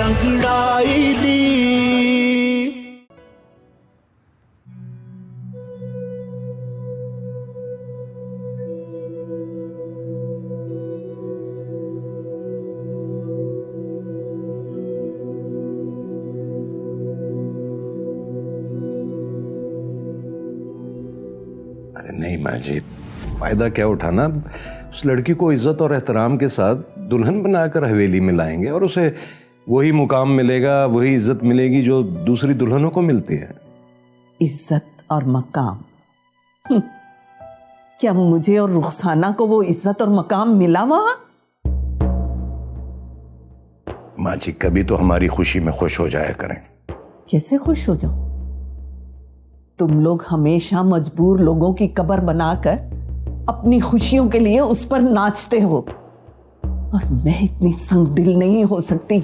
अंगड़ाई ली। नहीं माँ जी, फायदा क्या उठाना। उस लड़की को इज्जत और एहतराम के साथ दुल्हन बनाकर हवेली में लाएंगे और उसे वही मुकाम मिलेगा, वही इज्जत मिलेगी जो दूसरी दुल्हनों को मिलती है। इज्जत और मकाम? क्या मुझे और रुखसाना को वो इज्जत और मकाम मिला वहां? माँ जी, कभी तो हमारी खुशी में खुश हो जाया करें। कैसे खुश हो जाऊं? तुम लोग हमेशा मजबूर लोगों की कब्र बनाकर अपनी खुशियों के लिए उस पर नाचते हो, और मैं इतनी संगदिल नहीं हो सकती।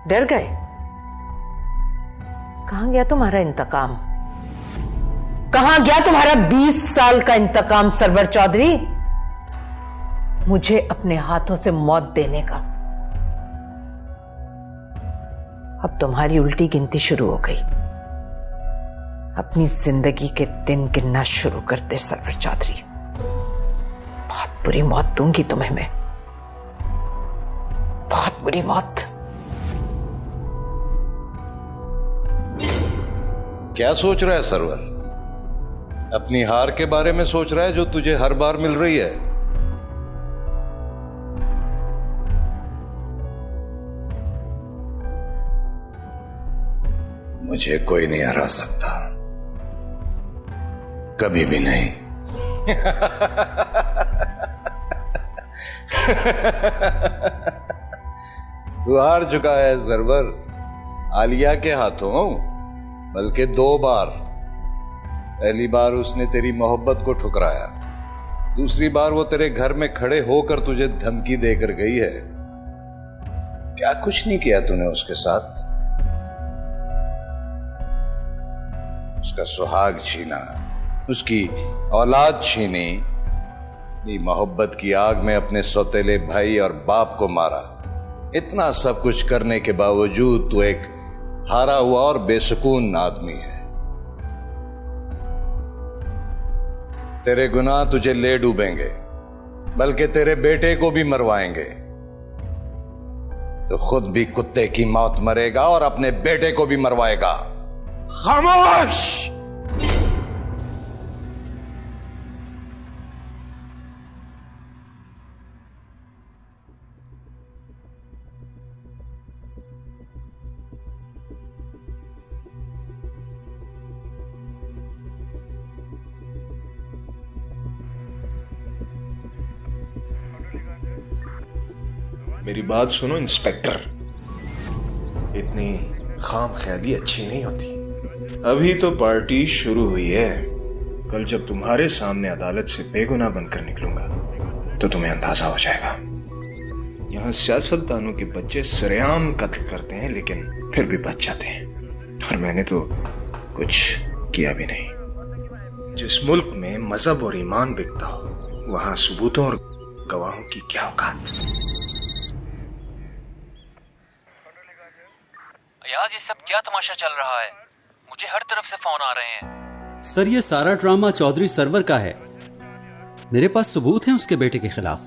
डर गए? कहां गया तुम्हारा इंतकाम? कहां गया तुम्हारा 20 साल का इंतकाम सरवर चौधरी? मुझे अपने हाथों से मौत देने का। अब तुम्हारी उल्टी गिनती शुरू हो गई। अपनी जिंदगी के दिन गिनना शुरू कर दे सरवर चौधरी। बहुत बुरी मौत दूंगी तुम्हें मैं, बहुत बुरी मौत। क्या सोच रहा है सरवर? अपनी हार के बारे में सोच रहा है जो तुझे हर बार मिल रही है? मुझे कोई नहीं हरा सकता, कभी भी नहीं। तू हार चुका है सरवर, आलिया के हाथों, बल्कि 2 बार। पहली बार उसने तेरी मोहब्बत को ठुकराया, दूसरी बार वो तेरे घर में खड़े होकर तुझे धमकी देकर गई है। क्या कुछ नहीं किया तूने उसके साथ? उसका सुहाग छीना, उसकी औलाद छीनी, अपनी मोहब्बत की आग में अपने सौतेले भाई और बाप को मारा। इतना सब कुछ करने के बावजूद तू एक हारा हुआ और बेसुकून आदमी है। तेरे गुनाह तुझे ले डूबेंगे, बल्कि तेरे बेटे को भी मरवाएंगे। तो खुद भी कुत्ते की मौत मरेगा और अपने बेटे को भी मरवाएगा। खामोश! मेरी बात सुनो इंस्पेक्टर, इतनी खाम ख्याली अच्छी नहीं होती। अभी तो पार्टी शुरू हुई है। कल जब तुम्हारे सामने अदालत से बेगुनाह बनकर निकलूंगा तो तुम्हें अंदाजा हो जाएगा। यहाँ सियासतदानों के बच्चे सरेआम कत्ल करते हैं लेकिन फिर भी बच जाते हैं, और मैंने तो कुछ किया भी नहीं। जिस मुल्क में मजहब और ईमान बिकता हो वहां सबूतों और गवाहों की क्या औकात। यार ये सब क्या तमाशा चल रहा है? मुझे हर तरफ से फोन आ रहे हैं। सर ये सारा ड्रामा चौधरी सरवर का है। मेरे पास सबूत हैं उसके बेटे के खिलाफ।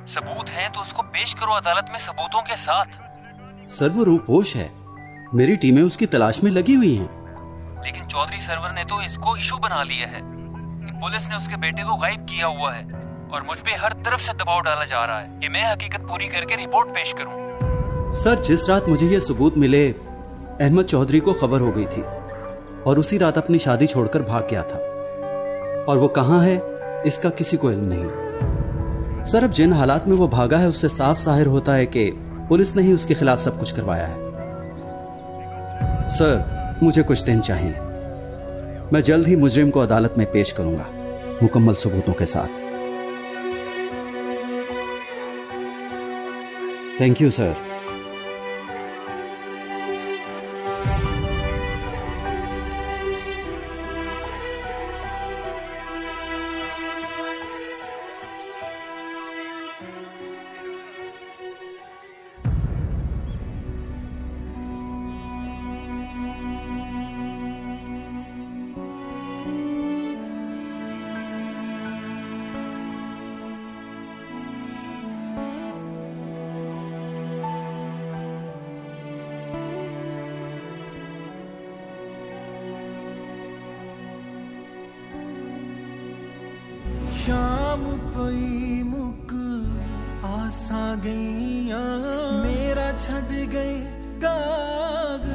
सबूत हैं तो उसको पेश करो अदालत में सबूतों के साथ। सर वो रूपोश है, मेरी टीमें उसकी तलाश में लगी हुई हैं। लेकिन चौधरी सरवर ने तो इसको इशू बना लिया है कि पुलिस ने उसके बेटे को गायब किया हुआ है, और मुझ पे हर तरफ से दबाव डाला जा रहा है कि मैं हकीकत पूरी करके रिपोर्ट पेश करूं। सर जिस रात मुझे ये सबूत मिले अहमद चौधरी को खबर हो गई थी और उसी रात अपनी शादी छोड़कर भाग गया था, और वो कहां है इसका किसी को इल्म नहीं। सर अब जिन हालात में वो भागा है उससे साफ जाहिर होता है कि पुलिस ने ही उसके खिलाफ सब कुछ करवाया है। सर मुझे कुछ दिन चाहिए, मैं जल्द ही मुजरिम को अदालत में पेश करूंगा। मुकम्मल सबूतों के साथ। Thank you sir. शाम पई मुक आसा गईया मेरा छड़ गए काग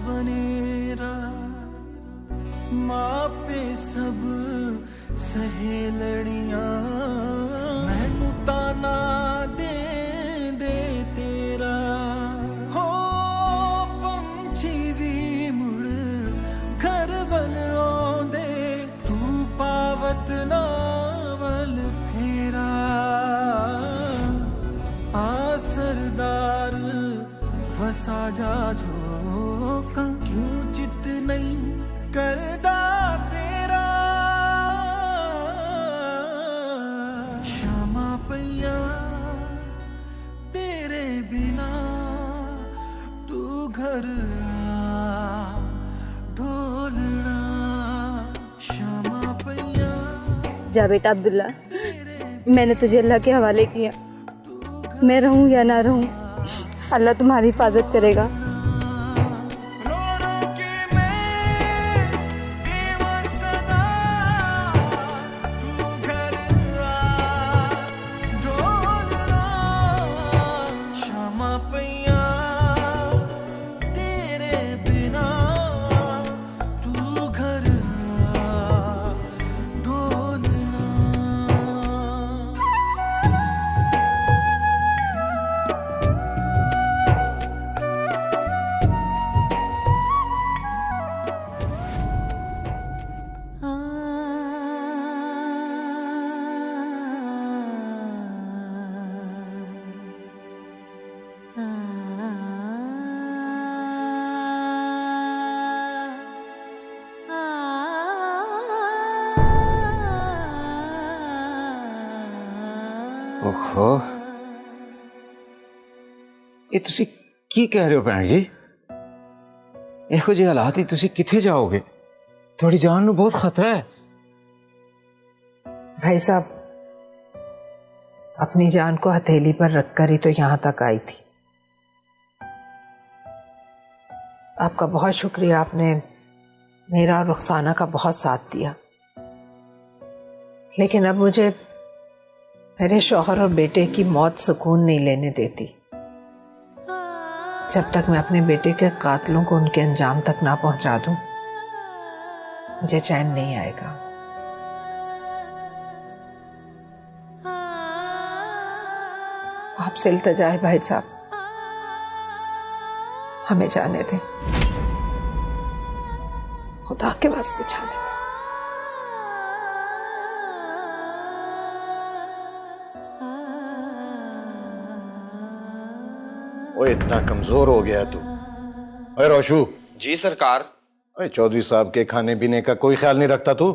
बनेरा मापे सब सहेलड़ियां मैनू ताना दे दे तेरा हो पंछी भी मुड़ घर वल आंदे तू पावत ना सरदार वसा जा झोंका क्यों चित नहीं करदा तेरा शामा पैया तेरे बिना तू घर आ ढोलना शामा पैया। जा बेटा अब्दुल्ला, मैंने तुझे अल्लाह के हवाले किया। मैं रहूं या ना रहूं, अल्लाह तुम्हारी हिफाजत करेगा। ओहो, ये तुसी की कह रहे हो भैन जी? एहो जी हालात ही तुसी किथे जाओगे? थोड़ी जान नू बहुत खतरा है। भाई साहब, अपनी जान को हथेली पर रखकर ही तो यहां तक आई थी। आपका बहुत शुक्रिया, आपने मेरा और रुखसाना का बहुत साथ दिया। लेकिन अब मुझे मेरे शौहर और बेटे की मौत सुकून नहीं लेने देती। जब तक मैं अपने बेटे के कातलों को उनके अंजाम तक ना पहुंचा दूं, मुझे चैन नहीं आएगा। आपसे इल्तिजा है भाई साहब, हमें जाने दें, खुदा के वास्ते जाने दें। ओ इतना कमजोर हो गया तू। अरे रोशू। जी सरकार। अरे चौधरी साहब के खाने पीने का कोई ख्याल नहीं रखता तू?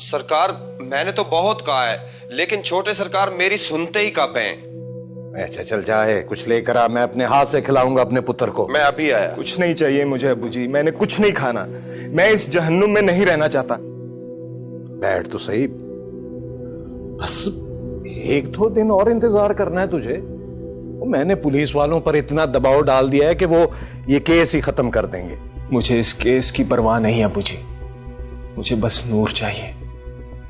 सरकार मैंने तो बहुत कहा है, लेकिन छोटे सरकार मेरी सुनते ही कांपे हैं। अच्छा चल जाए, कुछ लेकर आ, मैं अपने हाथ से खिलाऊंगा अपने पुत्र को। मैं अभी आया। कुछ नहीं चाहिए मुझे अबू जी, मैंने कुछ नहीं खाना। मैं इस जहन्नुम में नहीं रहना चाहता। बैठ तो सही, बस एक दो दिन और इंतजार करना है तुझे। मैंने पुलिस वालों पर इतना दबाव डाल दिया है कि वो ये केस ही खत्म कर देंगे। मुझे इस केस की परवाह नहीं अबू जी, मुझे बस नूर चाहिए,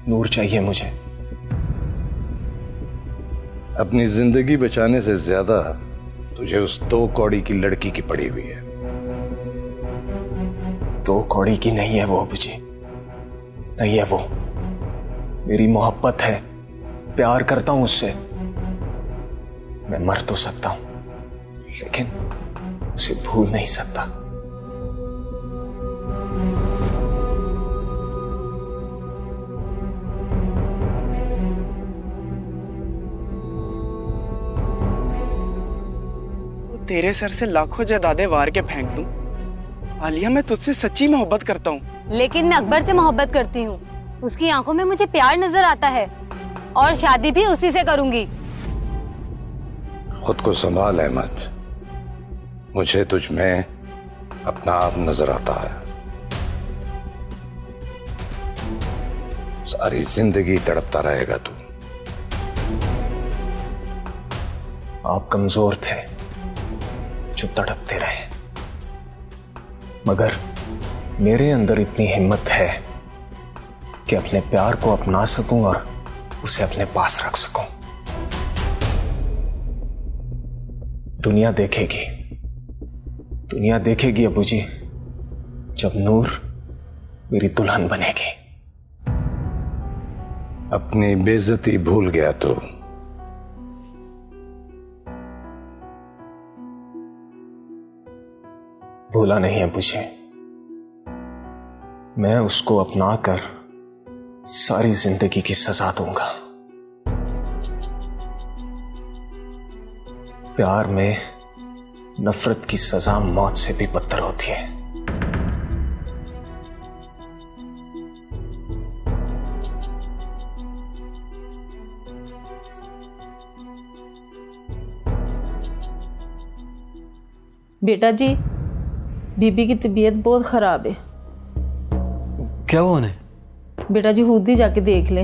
नूर चाहिए मुझे। अपनी जिंदगी बचाने से ज्यादा तुझे उस 2 कौड़ी की लड़की की पड़ी हुई है। 2 कौड़ी की नहीं है वो अबू जी, नहीं है वो। मेरी मोहब्बत है, प्यार करता हूं उससे। मैं मर तो सकता हूं, लेकिन उसे भूल नहीं सकता। तेरे सर से लाखों जायदादें वार के फेंक दूं। आलिया, मैं तुझसे सच्ची मोहब्बत करता हूँ। लेकिन मैं अकबर से मोहब्बत करती हूँ। उसकी आंखों में मुझे प्यार नजर आता है और शादी भी उसी से करूंगी। खुद को संभाल अहमद, मुझे तुझ में अपना आप नजर आता है। सारी जिंदगी तड़पता रहेगा तू। आप कमजोर थे जो तड़पते रहे, मगर मेरे अंदर इतनी हिम्मत है कि अपने प्यार को अपना सकूं और उसे अपने पास रख सकूं। दुनिया देखेगी अबू जी, जब नूर मेरी दुल्हन बनेगी। अपनी बेइज्जती भूल गया तो भूला नहीं अबू जी, मैं उसको अपना कर सारी जिंदगी की सजा दूंगा। प्यार में नफरत की सजा मौत से भी बदतर होती है। बेटा जी, बीबी की तबीयत बहुत खराब है। क्या हुआ उन्हें? बेटा जी खुद ही जाके देख ले।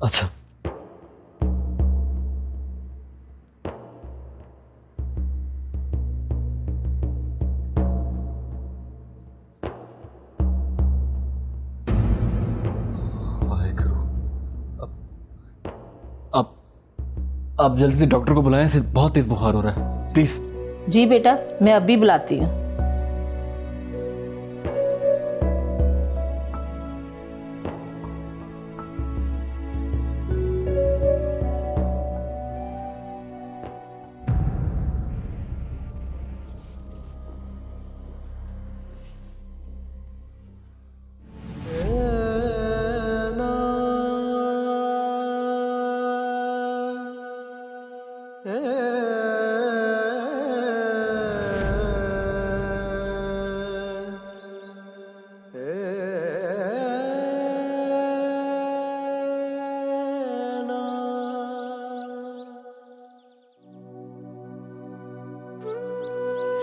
अच्छा। आप जल्दी से डॉक्टर को बुलाएं, इसे बहुत तेज बुखार हो रहा है, प्लीज। जी बेटा, मैं अभी बुलाती हूँ।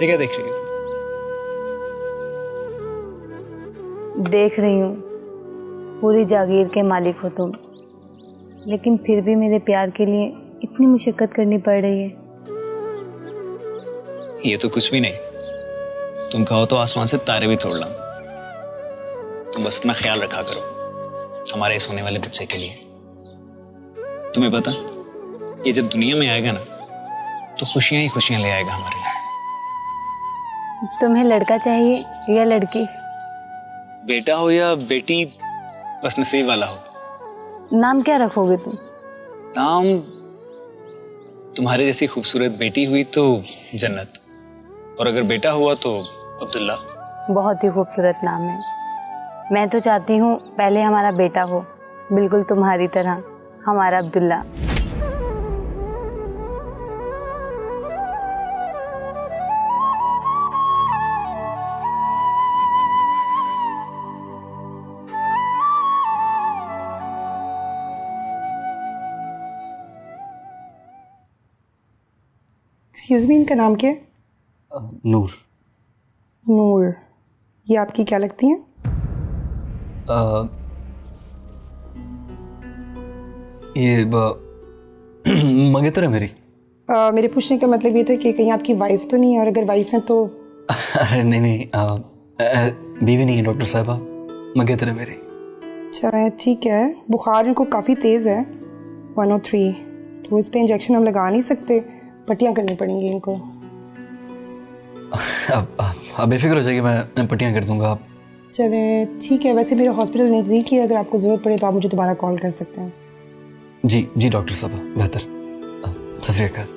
क्या देख रही हो? देख रही हूँ पूरी जागीर के मालिक हो तुम, लेकिन फिर भी मेरे प्यार के लिए इतनी मुशक्कत करनी पड़ रही है। ये तो कुछ भी नहीं, तुम कहो तो आसमान से तारे भी तोड़ लाऊं। तुम बस अपना ख्याल रखा करो हमारे इस होने वाले बच्चे के लिए। तुम्हें पता, ये जब दुनिया में आएगा ना तो खुशियां ही खुशियां ले आएगा हमारे लिए। तुम्हें लड़का चाहिए या लड़की? बेटा हो या बेटी, बस नसीब वाला हो। नाम क्या रखोगे तुम? नाम तुम्हारे जैसी खूबसूरत बेटी हुई तो जन्नत, और अगर बेटा हुआ तो अब्दुल्ला। बहुत ही खूबसूरत नाम है। मैं तो चाहती हूँ पहले हमारा बेटा हो, बिल्कुल तुम्हारी तरह, हमारा अब्दुल्ला। एक्सक्यूज मी, इनका नाम क्या है? नूर। नूर, ये आपकी क्या लगती हैं? ये मंगेतर है मेरी। मेरे पूछने का मतलब ये था कि कहीं आपकी वाइफ तो नहीं है, और अगर वाइफ है तो? अरे नहीं, बीवी नहीं है डॉक्टर साहबा, मंगेतर है मेरी। अच्छा ठीक है। बुखार इनको काफ़ी तेज़ है, 103, तो इस पर इंजेक्शन हम लगा नहीं सकते, पट्टियाँ करनी पड़ेंगी इनको। अब बेफिक्र हो जाएगी, मैं पट्टियाँ कर दूंगा। आप चलें ठीक है। वैसे मेरा हॉस्पिटल नज़दीक ही है, अगर आपको ज़रूरत पड़े तो आप मुझे दोबारा कॉल कर सकते हैं। जी डॉक्टर साहब, बेहतर। सत श्री अकाल।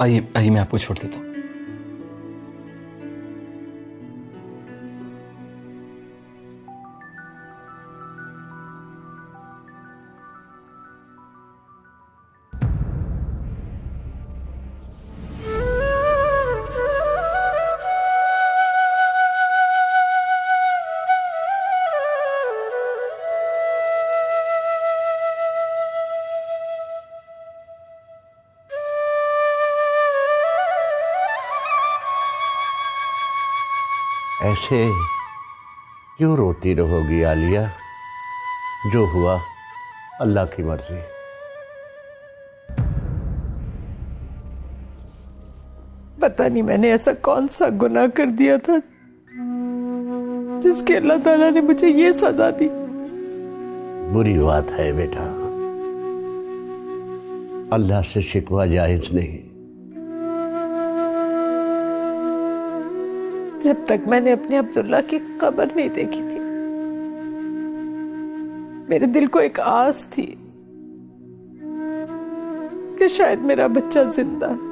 आइए मैं आपको छोड़ देता हूँ। ऐसे क्यों रोती रहोगी आलिया? जो हुआ अल्लाह की मर्जी। पता नहीं मैंने ऐसा कौन सा गुनाह कर दिया था जिसके अल्लाह ताला ने मुझे ये सजा दी। बुरी बात है बेटा, अल्लाह से शिकवा जायज नहीं। जब तक मैंने अपने अब्दुल्ला की कब्र नहीं देखी थी, मेरे दिल को एक आस थी कि शायद मेरा बच्चा जिंदा है,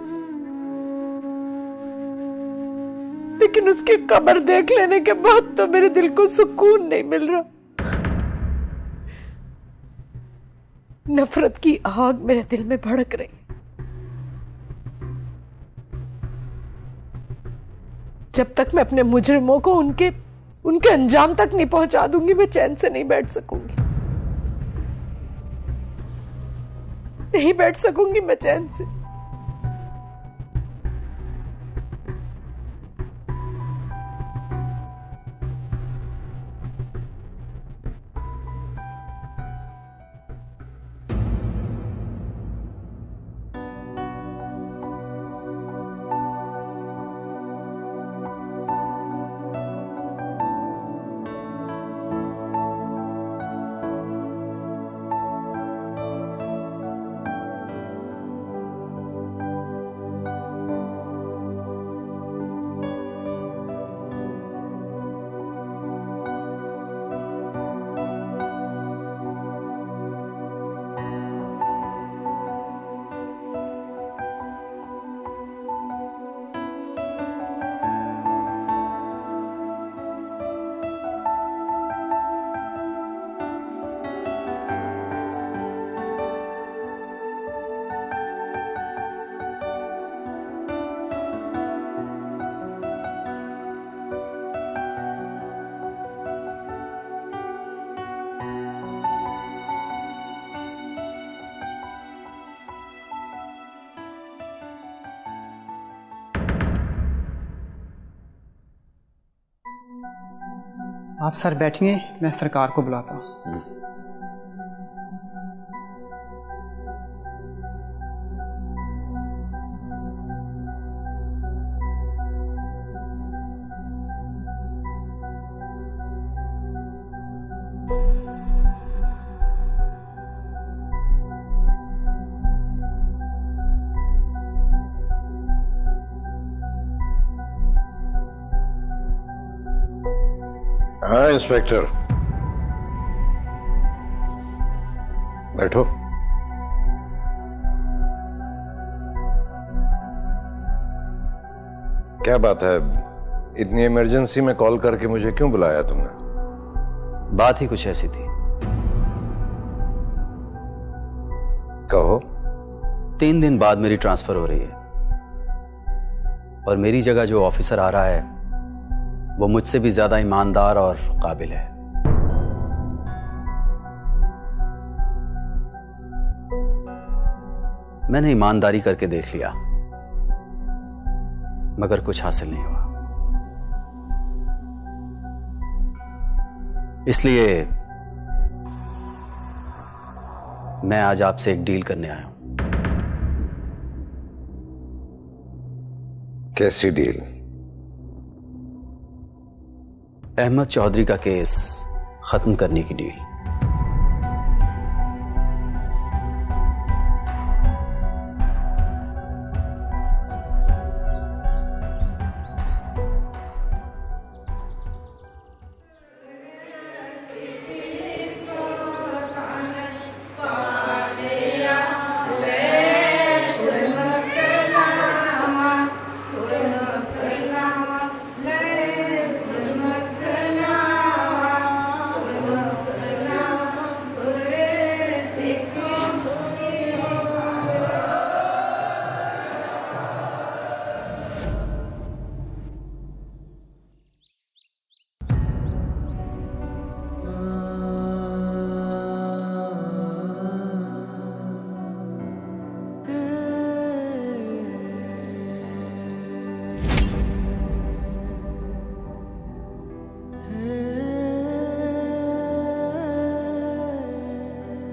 लेकिन उसकी कब्र देख लेने के बाद तो मेरे दिल को सुकून नहीं मिल रहा। नफरत की आग मेरे दिल में भड़क रही। जब तक मैं अपने मुजरिमों को उनके अंजाम तक नहीं पहुंचा दूंगी, मैं चैन से नहीं बैठ सकूंगी। नहीं बैठ सकूंगी मैं चैन से। आप सर बैठिए, मैं सरकार को बुलाता हूँ। हाँ इंस्पेक्टर, बैठो। क्या बात है, इतनी इमरजेंसी में कॉल करके मुझे क्यों बुलाया तुमने? बात ही कुछ ऐसी थी। कहो। 3 दिन बाद मेरी ट्रांसफर हो रही है और मेरी जगह जो ऑफिसर आ रहा है वो मुझसे भी ज्यादा ईमानदार और काबिल है। मैंने ईमानदारी करके देख लिया, मगर कुछ हासिल नहीं हुआ। इसलिए मैं आज आपसे एक डील करने आया हूं। कैसी डील? अहमद चौधरी का केस खत्म करने की डील।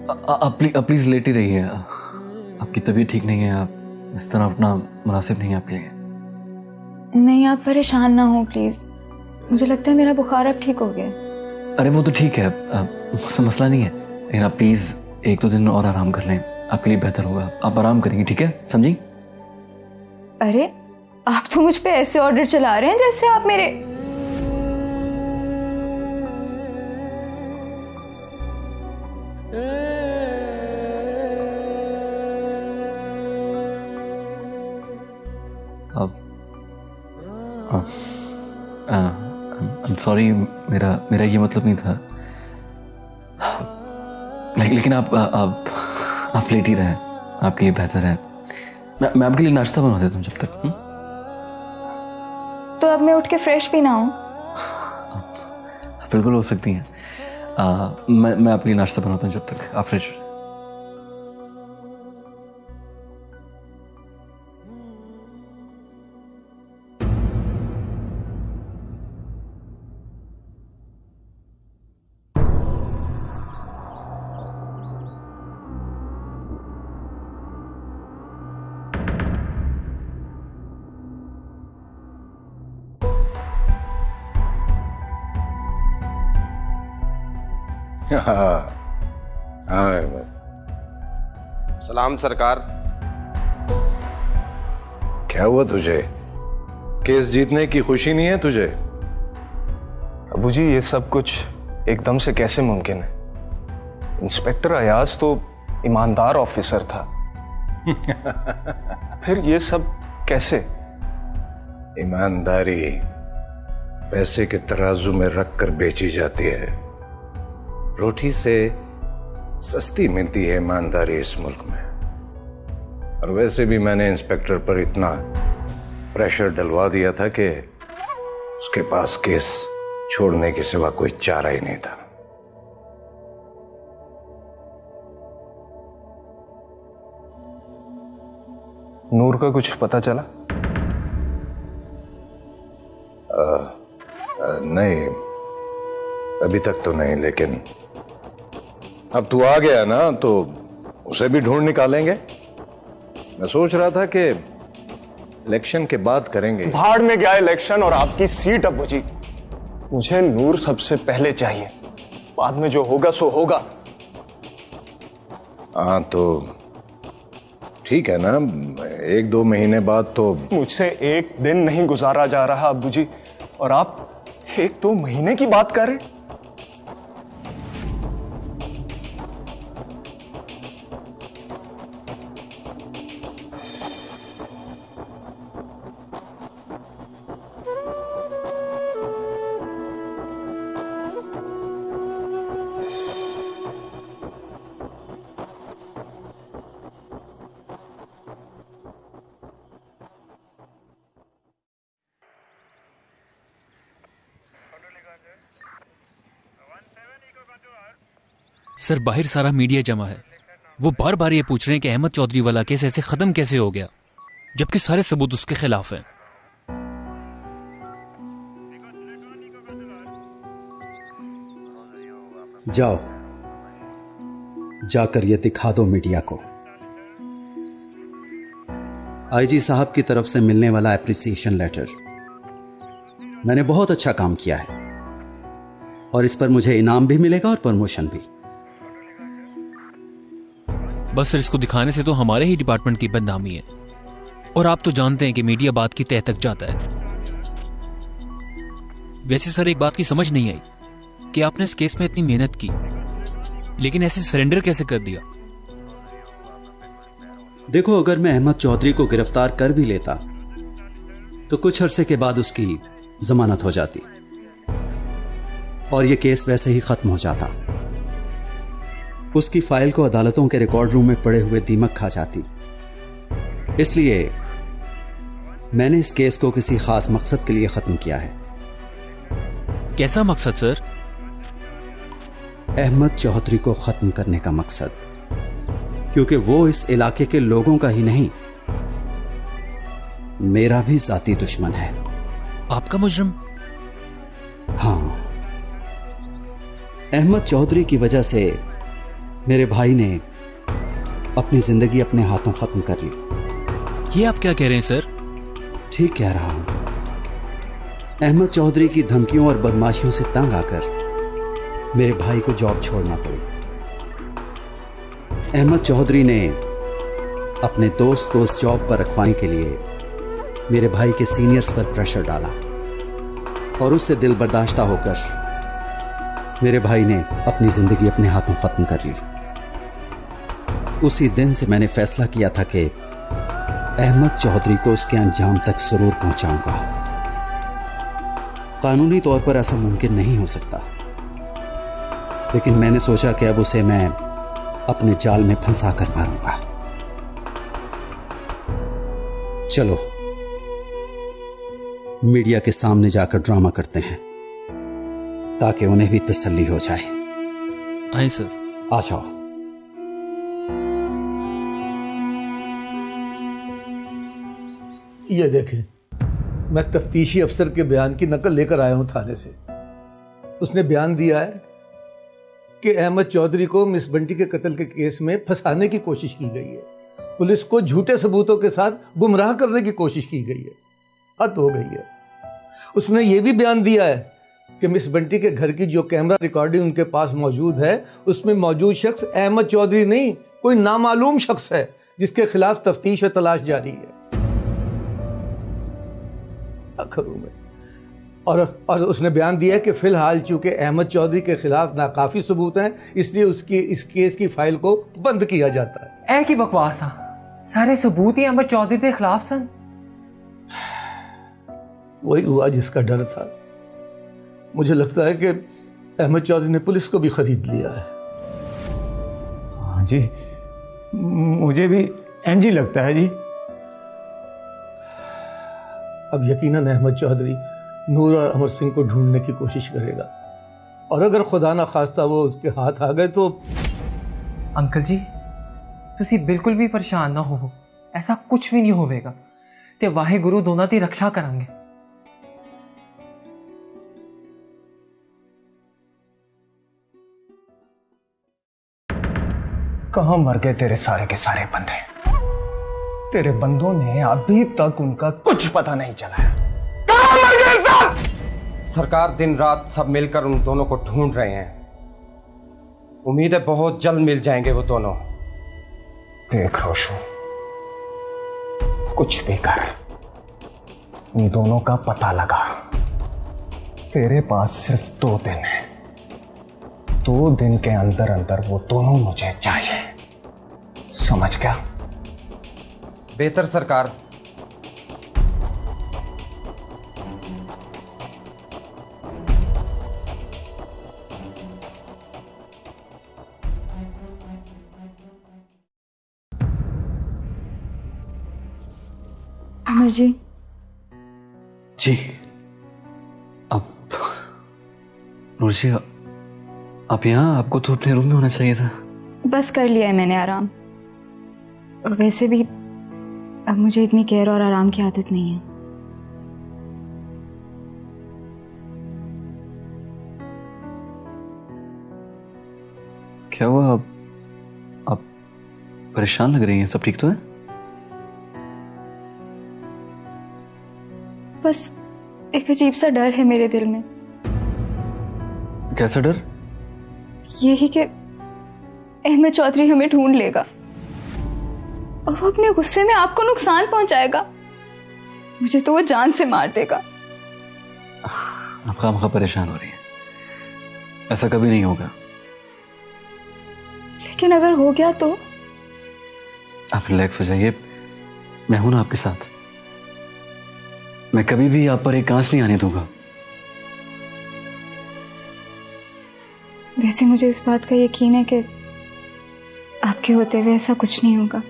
आप प्लीज लेट ही रहिए। आपकी तबीयत ठीक नहीं है, आप इस तरह अपना मुनासिब नहीं है आपके लिए। नहीं, आप परेशान ना हो प्लीज। मुझे लगता है मेरा बुखार अब ठीक हो गया। अरे वो तो ठीक है, मसला नहीं है, लेकिन आप प्लीज 1-2 दिन और आराम कर लें, आपके लिए बेहतर होगा। आप आराम करेंगे, ठीक है, समझी? अरे आप तो मुझ पे ऐसे ऑर्डर चला रहे हैं जैसे आप मेरे I'm sorry, मेरा ये मतलब नहीं था। लेकिन आप लेट ही रहे, आपके लिए बेहतर है। मैं आपके लिए नाश्ता बना देता हूँ जब तक। तो अब मैं उठ के फ्रेश भी ना हूँ? बिल्कुल हो सकती हैं। मैं आपके लिए नाश्ता बनाता हूँ जब तक आप फ्रेश। सलाम सरकार। क्या हुआ तुझे? केस जीतने की खुशी नहीं है तुझे? अबू जी, ये सब कुछ एकदम से कैसे मुमकिन है? इंस्पेक्टर अयाज तो ईमानदार ऑफिसर था। फिर ये सब कैसे? ईमानदारी पैसे के तराजू में रख कर बेची जाती है। रोटी से सस्ती मिलती है ईमानदारी इस मुल्क में। और वैसे भी मैंने इंस्पेक्टर पर इतना प्रेशर डलवा दिया था कि उसके पास केस छोड़ने के सिवा कोई चारा ही नहीं था। नूर का कुछ पता चला? नहीं, अभी तक तो नहीं, लेकिन अब तू आ गया ना तो उसे भी ढूंढ निकालेंगे। मैं सोच रहा था कि इलेक्शन के बाद करेंगे। भाड़ में गया इलेक्शन और आपकी सीट अब्बू जी। मुझे नूर सबसे पहले चाहिए, बाद में जो होगा सो होगा। हाँ तो ठीक है ना, 1-2 महीने बाद तो। मुझसे एक दिन नहीं गुजारा जा रहा अब्बू जी, और आप 1-2 महीने की बात कर रहे हैं। सर, बाहर सारा मीडिया जमा है। वो बार बार ये पूछ रहे हैं कि अहमद चौधरी वाला केस ऐसे खत्म कैसे हो गया, जबकि सारे सबूत उसके खिलाफ हैं। जाओ, जाकर ये दिखा दो मीडिया को। आईजी साहब की तरफ से मिलने वाला एप्रिसिएशन लेटर। मैंने बहुत अच्छा काम किया है और इस पर मुझे इनाम भी मिलेगा और प्रमोशन भी। बस सर, इसको दिखाने से तो हमारे ही डिपार्टमेंट की बदनामी है, और आप तो जानते हैं कि मीडिया बात की तह तक जाता है। वैसे सर, एक बात की समझ नहीं आई कि आपने इस केस में इतनी मेहनत की, लेकिन ऐसे सरेंडर कैसे कर दिया? देखो, अगर मैं अहमद चौधरी को गिरफ्तार कर भी लेता तो कुछ अरसे के बाद उसकी जमानत हो जाती और यह केस वैसे ही खत्म हो जाता। उसकी फाइल को अदालतों के रिकॉर्ड रूम में पड़े हुए दीमक खा जाती। इसलिए मैंने इस केस को किसी खास मकसद के लिए खत्म किया है। कैसा मकसद सर? अहमद चौधरी को खत्म करने का मकसद, क्योंकि वो इस इलाके के लोगों का ही नहीं, मेरा भी जाती दुश्मन है। आपका मुजरिम? हाँ, अहमद चौधरी की वजह से मेरे भाई ने अपनी जिंदगी अपने हाथों खत्म कर ली। ये आप क्या कह रहे हैं सर? ठीक कह रहा हूं। अहमद चौधरी की धमकियों और बदमाशियों से तंग आकर मेरे भाई को जॉब छोड़ना पड़ी। अहमद चौधरी ने अपने दोस्त को उस जॉब पर रखवाने के लिए मेरे भाई के सीनियर्स पर प्रेशर डाला और उससे दिल बर्दाश्ता होकर मेरे भाई ने अपनी जिंदगी अपने हाथों खत्म कर ली। उसी दिन से मैंने फैसला किया था कि अहमद चौधरी को उसके अंजाम तक जरूर पहुंचाऊंगा। कानूनी तौर पर ऐसा मुमकिन नहीं हो सकता, लेकिन मैंने सोचा कि अब उसे मैं अपने जाल में फंसा कर मारूंगा। चलो मीडिया के सामने जाकर ड्रामा करते हैं ताकि उन्हें भी तसल्ली हो जाए। आए सर। आ जाओ। ये देखें, मैं तफ्तीशी अफसर के बयान की नकल लेकर आया हूं थाने से। उसने बयान दिया है कि अहमद चौधरी को मिस बंटी के कत्ल के केस में फंसाने की कोशिश की गई है। पुलिस को झूठे सबूतों के साथ गुमराह करने की कोशिश की गई है। हद हो गई है। उसने ये भी बयान दिया है कि मिस बंटी के घर की जो कैमरा रिकॉर्डिंग उनके पास मौजूद है, उसमें मौजूद शख्स अहमद चौधरी नहीं, कोई नामालूम शख्स है जिसके खिलाफ तफ्तीश व तलाश जारी है। करूं मैं? और उसने बयान दिया है कि फिलहाल चूंकि अहमद चौधरी के खिलाफ नाकाफी सबूत हैं, इसलिए उसकी इस केस की फाइल को बंद किया जाता है। ऐ की बकवास आ, सारे सबूत ही अहमद चौधरी के खिलाफ सन। वही हुआ जिसका डर था। मुझे लगता है कि अहमद चौधरी ने पुलिस को भी खरीद लिया है। हाँ जी, मुझे भी इंज ही लगता है जी। अब यकीनन अहमद चौधरी नूर और अमर सिंह को ढूंढने की कोशिश करेगा, और अगर खुदा ना खास्ता वो उसके हाथ आ गए तो। अंकल जी, तुसी बिल्कुल भी परेशान ना हो, ऐसा कुछ भी नहीं होवेगा ते वाहे गुरु दोनों की रक्षा करांगे। कहां मर गए तेरे सारे के सारे बंदे? तेरे बंदों ने अभी तक उनका कुछ पता नहीं चला है। कहां मर गए सब? सरकार दिन रात सब मिलकर उन दोनों को ढूंढ रहे हैं। उम्मीद है बहुत जल्द मिल जाएंगे वो दोनों। देख रोशू, कुछ भी कर, उन दोनों का पता लगा। तेरे पास सिर्फ 2 दिन है। 2 दिन के अंदर अंदर वो दोनों मुझे चाहिए, समझ गया? बेहतर सरकार। अमर जी। जी। अब नूर जी, आप यहाँ? आपको तो अपने रूम में होना चाहिए था। बस कर लिया है मैंने आराम, और वैसे भी अब मुझे इतनी केयर और आराम की आदत नहीं है। क्या हुआ? आप परेशान लग रही हैं। सब ठीक तो है? बस एक अजीब सा डर है मेरे दिल में। कैसा डर? यही कि अहमद चौधरी हमें ढूंढ लेगा और वो अपने गुस्से में आपको नुकसान पहुंचाएगा। मुझे तो वो जान से मार देगा। आप खामखा परेशान हो रही हैं। ऐसा कभी नहीं होगा। लेकिन अगर हो गया तो? आप रिलैक्स हो जाइए, मैं हूं ना आपके साथ। मैं कभी भी आप पर एक आंच नहीं आने दूंगा। वैसे मुझे इस बात का यकीन है कि आपके होते हुए ऐसा कुछ नहीं होगा।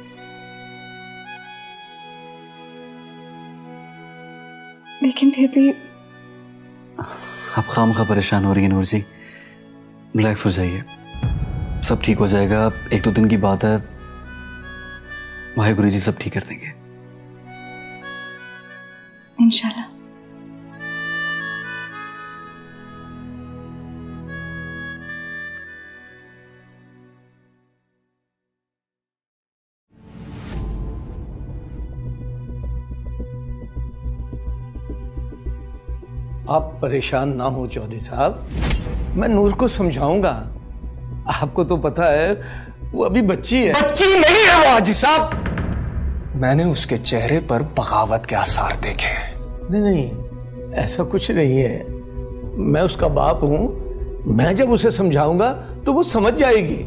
लेकिन फिर भी आप खामखा परेशान हो रही हैं नूर जी। रिलैक्स हो जाइए, सब ठीक हो जाएगा। 1-2 दिन की बात है, वाहेगुरु जी सब ठीक कर देंगे इंशाल्लाह। आप परेशान ना हो चौधरी साहब, मैं नूर को समझाऊंगा। आपको तो पता है वो अभी बच्ची है। बच्ची नहीं है वो हाजी साहब, मैंने उसके चेहरे पर बगावत के आसार देखे हैं। नहीं, ऐसा कुछ नहीं है। मैं उसका बाप हूं, मैं जब उसे समझाऊंगा तो वो समझ जाएगी।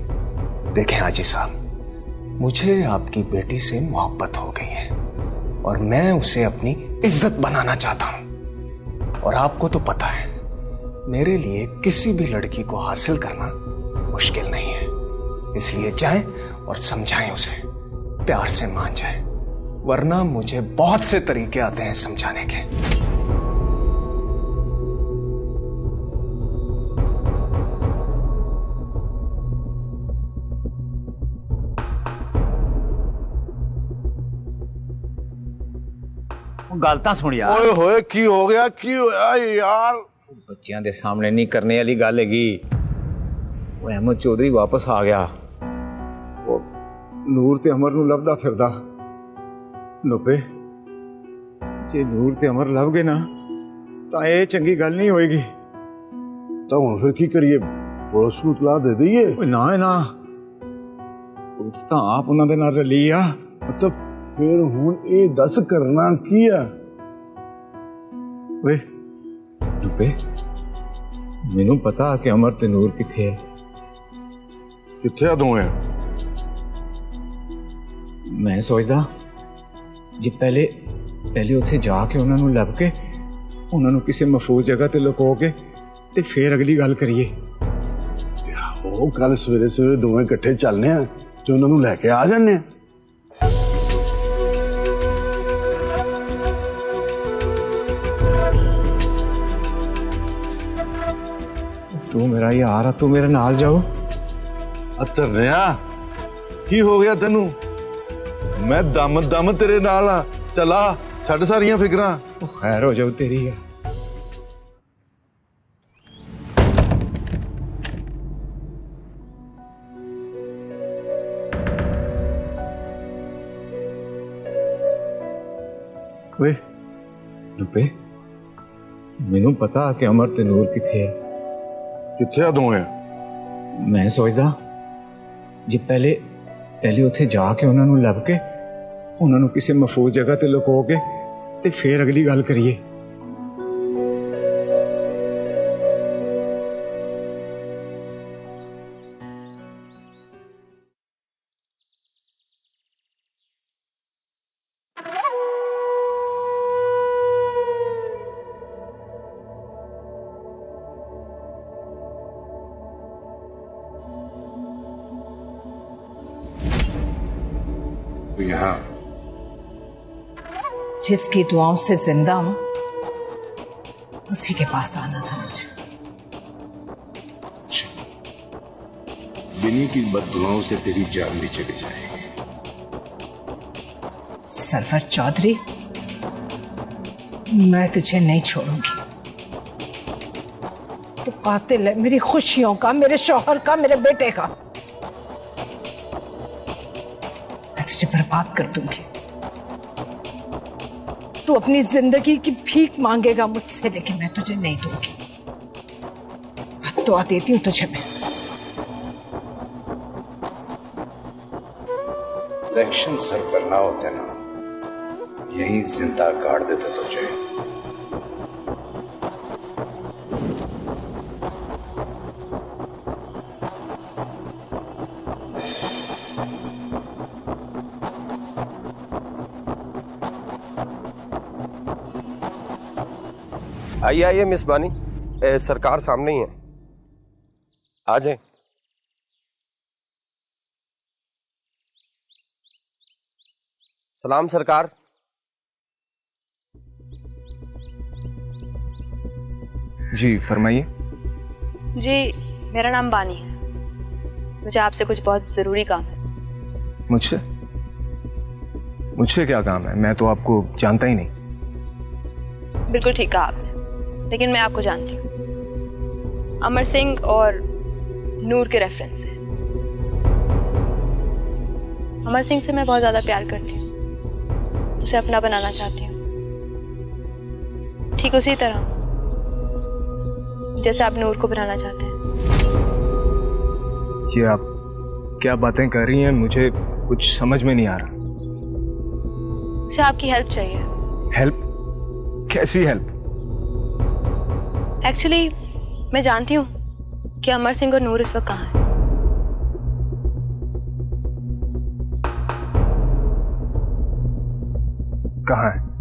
देखें हाजी साहब, मुझे आपकी बेटी से मोहब्बत हो गई है और मैं उसे अपनी इज्जत बनाना चाहता हूं। और आपको तो पता है मेरे लिए किसी भी लड़की को हासिल करना मुश्किल नहीं है। इसलिए जाएं और समझाएं उसे, प्यार से मान जाए, वरना मुझे बहुत से तरीके आते हैं समझाने के। गलता सुन यार। ओए होए की हो गया यार? बच्चियां दे सामने नहीं करने वाली गल हैगी। वो अहमद चौधरी वापस आ गया। वो नूर ते अमर नूं लभदा फिरदा। लुपे जे नूर ते अमर लभ गए ना तां ये चंगी गल नहीं होएगी। तो हुण फिर की करिए? पुलिस नूं इतला दे दईए? ना ना, पुलिस तां आप उन्हां दे नाल रली आ। मतलब फिर हुण ये दस करना की है? वे लुपे, मैनू पता कि अमर ते नूर किथे है। किथे आ दोवें? मैं सोचदा जे पहले उत्थे जाके उन्हां नूं लभ के उन्हां नूं किसी महफूज जगह ते लुको के ते फिर अगली गल करिए। वो कल सवेरे सवेरे दोवें इकट्ठे चलने आ ते उन्हां नूं लैके आ जाने। तू मेरा यार, तू मेरे नाल जाओ। तरनिया की हो गया तेनू? मैं दम दम तेरे नाल आ। चला छड़ सारियां फिकरां। खैर हो जाओ तेरी है। वे लुपे, मैनू पता कि अमर ते नूर किथे है। किथे आ दोवें? मैं सोचदा जे पहले उत्थे जाके उन्हां नूं लभ के उन्हां नूं किसी महफूज जगह ते लुको के ते फिर अगली गल करिए। यहाँ जिसकी दुआओं से जिंदा हूं उसी के पास आना था मुझे। बिन्नी की बददुआओं से तेरी जान भी चली जाएगी। सरवर चौधरी, मैं तुझे नहीं छोड़ूंगी। तू कातिल है मेरी खुशियों का, मेरे शौहर का, मेरे बेटे का। मैं तुझे बर्बाद कर दूंगी। तू अपनी जिंदगी की भीख मांगेगा मुझसे, लेकिन मैं तुझे नहीं दूंगी। तो देती हूं तुझे मैं। इलेक्शन सर पर ना होते ना यही जिंदा गाड़ देते तुझे। आइए आइए मिस बानी, सरकार सामने ही है, आ जाए। सलाम सरकार। जी फरमाइए। जी मेरा नाम बानी है, मुझे आपसे कुछ बहुत जरूरी काम है। मुझसे मुझसे क्या काम है? मैं तो आपको जानता ही नहीं। बिल्कुल ठीक कहा आपने, लेकिन मैं आपको जानती हूँ। अमर सिंह और नूर के रेफरेंस से। अमर सिंह से मैं बहुत ज्यादा प्यार करती हूँ, उसे अपना बनाना चाहती हूँ। ठीक उसी तरह जैसे आप नूर को बनाना चाहते हैं। ये आप क्या बातें कर रही हैं, मुझे कुछ समझ में नहीं आ रहा। उसे आपकी हेल्प चाहिए। हेल्प? कैसी हेल्प? एक्चुअली मैं जानती हूँ कि अमर सिंह और नूर इस वक्त कहाँ हैं। कहाँ है?